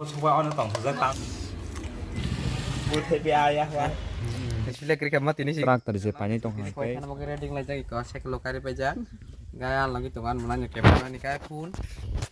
Supaya orang tong sudah tahu. Buat biaya ya. Display kiri kamar ini sih. Traktor je pani tong ha Koi kai. kana bagere ding lagi ko sek lokari peja. Gaya lagi tungan mulanya kamera ni kai phone.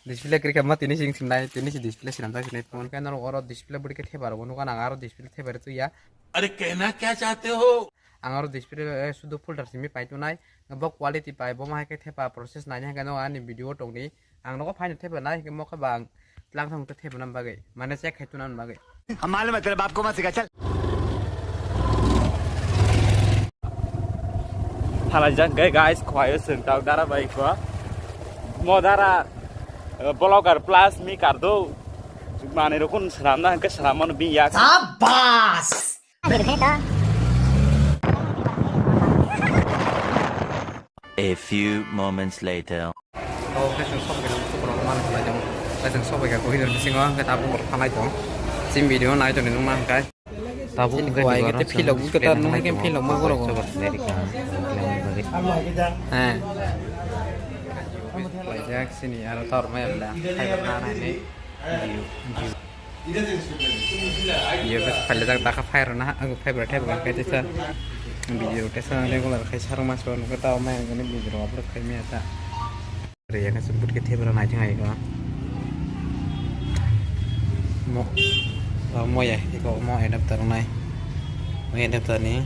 Display kiri kamar ini sing simlai ini sih display sinam tak sini phone kan orang display budi ke thebar bunu kan angaro display thebar tu ya. अरे कहना क्या चाहते हो Angaro display sudah full tersimi pai tu nai. Ngabok quality pai bom hai ke thepa proses nanya kan ani video tong ni. Ang no ko pai thepa nai ke mo ka bang. Lang thong te thepa nam bagai. Mana cek hai tu nan bagai. हम मालूम है तेरे बाप को मत सिखा चल Halajan guys khoyo sentau dara baik ko modara blogger plus mi kardo mane rokun seramna ke seramon bi ya शाबाश A few moments later. Oh, cái sừng sốt cái nó sốt nó mang lại trong cái sừng sốt cái của hiền sinh ngon cái tao cũng một thằng này trong xin video này cho nên nó mang cái tao cũng cái phi lồng cái tên nó hay cái phi lồng mới có được à bây giờ xin đi ăn tao mới là hay bữa nay này giờ phải là ta khắp hai rồi na ăn phải bữa thay bữa cái thế sao video thế sao đây cũng là cái sao mà sao cái tao mang cái video đó được cái mẹ ta rồi cái sebut cái thế bữa này thế này có một mua vậy thì có mua adapter này mua adapter này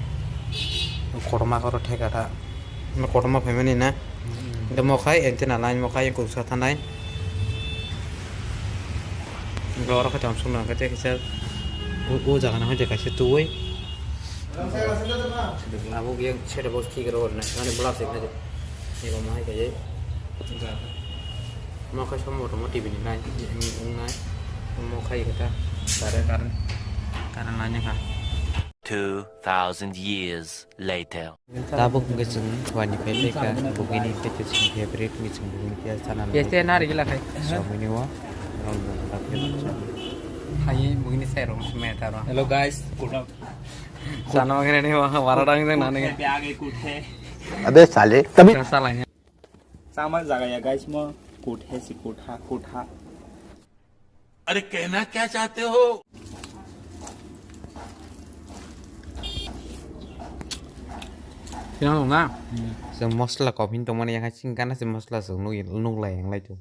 korma có thay cả ta nó korma phải mấy nè để mua cái antenna line mua cái cũng sao thằng này rồi nó cái chọn xuống là cái sẽ u giờ nó hơi cái sẽ túi được làm một cái sẽ được bớt khi rồi này nó được block này thì có mấy cái gì mua cái số một một tivi này ông này mua cái cái ta karena nanya kan 2,000 years later. tabuk ngesung wani pele ka bugini pete sing favorite mi sing bugini kia sana biasa nari gila kai so mini wa ron hai bugini serum semeta ro hello guys kuda sana ngene ni wa waradang nang nane पे आ गए कूठे अबे साले तभी salahnya sama जागा ya guys mo कूठे से कूठा कूठा अरे कहना क्या चाहते होพี่น้องผมนะเสียงมอสลาก่อพินตรงมันยังให้ชิงกันนะเสียงมอสลาสูงนุ่งแรงอะไรจุ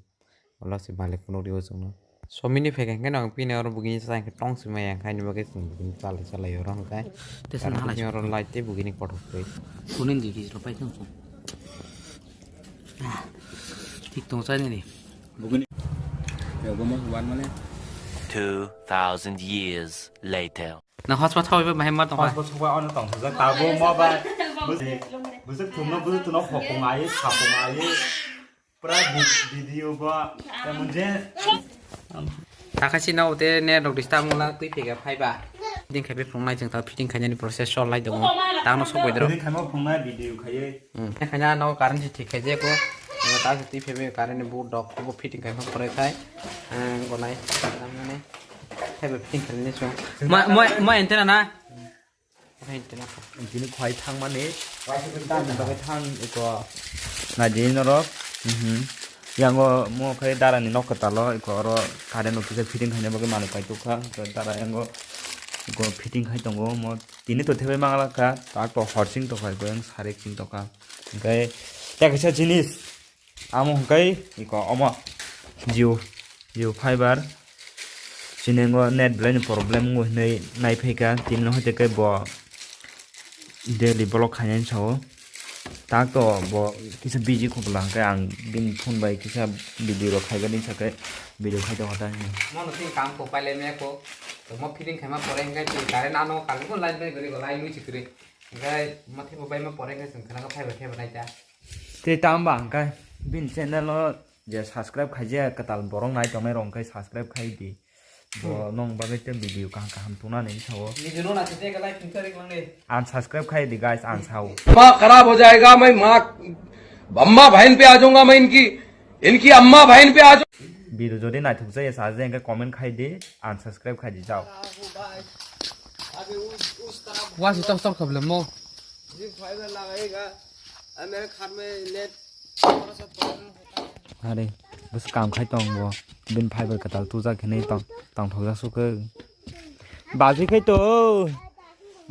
เราสิมาเล็กนุ่งดีกว่าสูงเนาะสมินี่เพลงกันน้องพี่เนี่ยเราบุกินใส่กระต้องสิมาอย่างใครนี่บุกินบุกินอะไรอะไรอยู่ร้องกันแต่สนาอะไรเราไล่เต้บุกินกอดเลยคุณนี่ดีเราไปทั้งสองที่ตรงใส่นี่ bukan ya gua mau buat mana 2,000 years later. นะฮอสมาเท่าไปไม่ให้มาตรงไหน pas supaya orang tong sudah tahu mau apa busuk tuh no hokong aja sapong aja pernah video gua kemudian ถ้าใครชินเอาเต้เนี่ยดอกดิสตามุลาตุ้ยเพกกับไพ่บ่ายิ่งใครไปพงในจังตาพี่ยิ่งใครเนี่ย process ไล่ตรงตั้งน้องสบายดอก ini kamu pernah video kayak ใครเนี่ยน้องการที่ที่ใครเจ๊ก็ตาสติเพกการเนี่ยบูดดอกบูพี่ยิ่งใครมาปล่อยไทยก็ไหนตั้งนี่ให้แบบพี่ยิ่งใครเนี่ยช่วงไม่เห็นเท่านั้นนะไม่เห็นเท่านั้น Ini khoi thang mane. Dan bagai thang iko. Na di noro. Yang mo khai dara ni nok ta lo iko ro kare no kise fitting khane bagai manu kai tukha to dara yang iko fitting khai tongo mo tini to thebe mangala ka ta to horsing to khai ko yang sarek sing to ka. Kai ya kisa jinis. Amo kai iko omo jiu fiber. Sinengo net blend problem ngo nai pheka tin no hote kai bo daily blog khayan chao tak to bo kisa busy khobla kai ang bin phone bai kisa video ro khai gani sakai video khai to hata ni มองที่การโคไปเลยแม่โคแต่มาพี่ดิ้งใครมาปล่อยงั้นจีการน้าน้องการก็ไล่ไปก็เลยก็ไล่ลุยชิคกี้งั้นมาที่ไปมาปล่อยงั้นสิ่งที่เราก็ให้ไปเที่ยวไปจ้า te tam bang kai bin channel lo je subscribe khai je katal borong nai to mai rong kai subscribe khai di bo nong ba te video kang kam tuna nei chao นี่จะรู้นะที่เจ๊ก็ไล่ฟิงเกอร์อีกครั้งเลย unsubscribe khai di guys unsau माँ खराब हो जाएगा मैं माँ अम्मा बहन पे आ जाऊंगा मैं इनकी अम्मा बहन पे आ जाऊंगा video jodi nai thuk jai sa je kai comment khai di unsubscribe khai di jaoว่าสิต้องขับเลยมั้ง are bus kam khai tong bo bin phai ber katal tu ja khene tong thok ja su ke बाजी khai to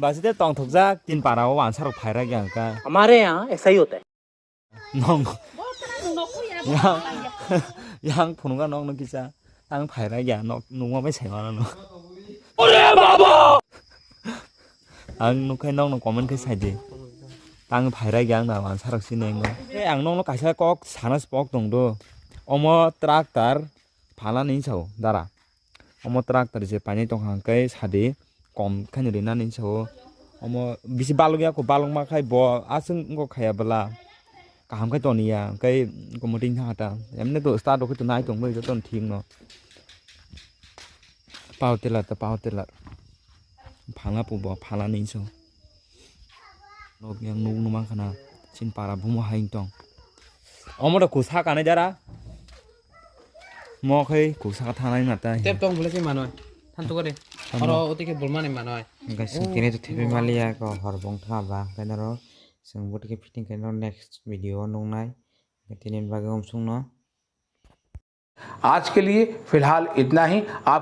बाजी te tong thok ja tin para wan sarok phai ra gyang ka हमारे यहाँ ऐसा ही होता है nong yang phunu ga nong no ki cha tang phai ra ya no nu ma mai sai ma no ore baba ang no khai nong no comment khai sai je tang phai ra gyang na wan sarak sin eng e ang nong no kaisa kok sana spok dong do omo tractor phala ni chau dara omo tractor je pani tong hang kai sade kom khani re na ni chau omo bisi balung ya ko balung ma khai bo asung ko khaya bala kaham khai ton ya kai ko moting tha ta emne to start do ko nai tong mai ton thing no pau te la phanga pu bo phala ni chau no yang nu nu ma khana sin para bumo haing tong omo da ku sa ka ne jara mo khai ku sa tha nai na ta Tep tong boleh sih manoy. Than tu kare. Oro otik ke bolma ni manoy. Guys, kini tu tepi malia ko horbong tha ba kanaro. Sing buat ke fitting kanaro next video nung nai. Ketinin bagi om sung no. आज के लिए फिलहाल इतना ही। आप